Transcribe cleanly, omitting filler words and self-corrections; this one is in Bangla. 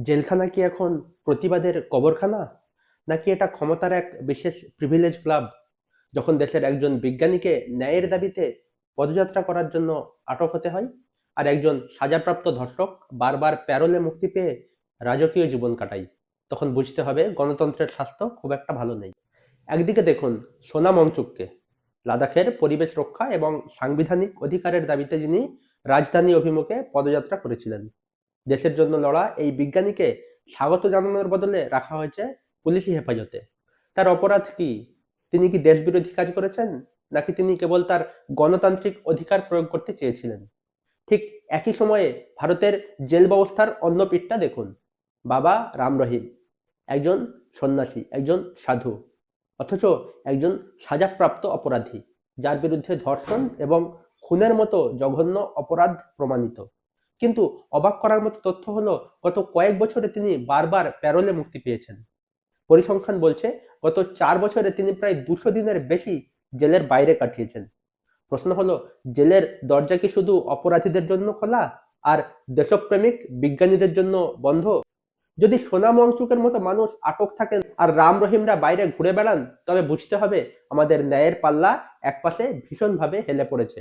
জেলখানা কি এখন প্রতিবাদের কবরখানা, নাকি এটা ক্ষমতার এক বিশেষ প্রিভিলেজ ক্লাব? যখন দেশের একজন বিজ্ঞানীকে ন্যায়ের দাবিতে পদযাত্রা করার জন্য আটক হতে হয়, আর একজন সাজাপ্রাপ্ত ধর্ষক বারবার প্যারোলে মুক্তি পেয়ে রাজকীয় জীবন কাটায়, তখন বুঝতে হবে গণতন্ত্রের স্বাস্থ্য খুব একটা ভালো নেই। একদিকে দেখুন সোনাম ওয়াংচুককে, লাদাখের পরিবেশ রক্ষা এবং সাংবিধানিক অধিকারের দাবিতে যিনি রাজধানী অভিমুখে পদযাত্রা করেছিলেন। দেশের জন্য লড়া এই বিজ্ঞানীকে স্বাগত জানানোর বদলে রাখা হয়েছে পুলিশি হেফাজতে। তার অপরাধ কি? তিনি কি দেশবিরোধী কাজ করেছেন, নাকি তিনি কেবল তার গণতান্ত্রিক অধিকার প্রয়োগ করতে চেয়েছিলেন? ঠিক একই সময়ে ভারতের জেল ব্যবস্থার অন্য পিঠটা দেখুন। বাবা রাম রহিম একজন সন্ন্যাসী, একজন সাধু, অথচ একজন সাজাপ্রাপ্ত অপরাধী, যার বিরুদ্ধে ধর্ষণ এবং খুনের মতো জঘন্য অপরাধ প্রমাণিত। কিন্তু অবাক করার মতো তথ্য হলো, গত কয়েক বছরে তিনি বারবার প্যারোলে মুক্তি পেয়েছেন। পরিসংখ্যান বলছে গত 4 বছরে তিনি প্রায় 200 দিনের বেশি জেলের বাইরে কাটিয়েছেন। প্রশ্ন হলো, জেলের দরজা কি শুধু অপরাধীদের জন্য খোলা আর দেশপ্রেমিক বিজ্ঞানীদের জন্য বন্ধ? যদি সোনাম ওয়াংচুকের মতো মানুষ আটক থাকেন আর রাম রহিমরা বাইরে ঘুরে বেড়ান, তবে বুঝতে হবে আমাদের ন্যায়ের পাল্লা একপাশে ভীষণভাবে হেলে পড়েছে।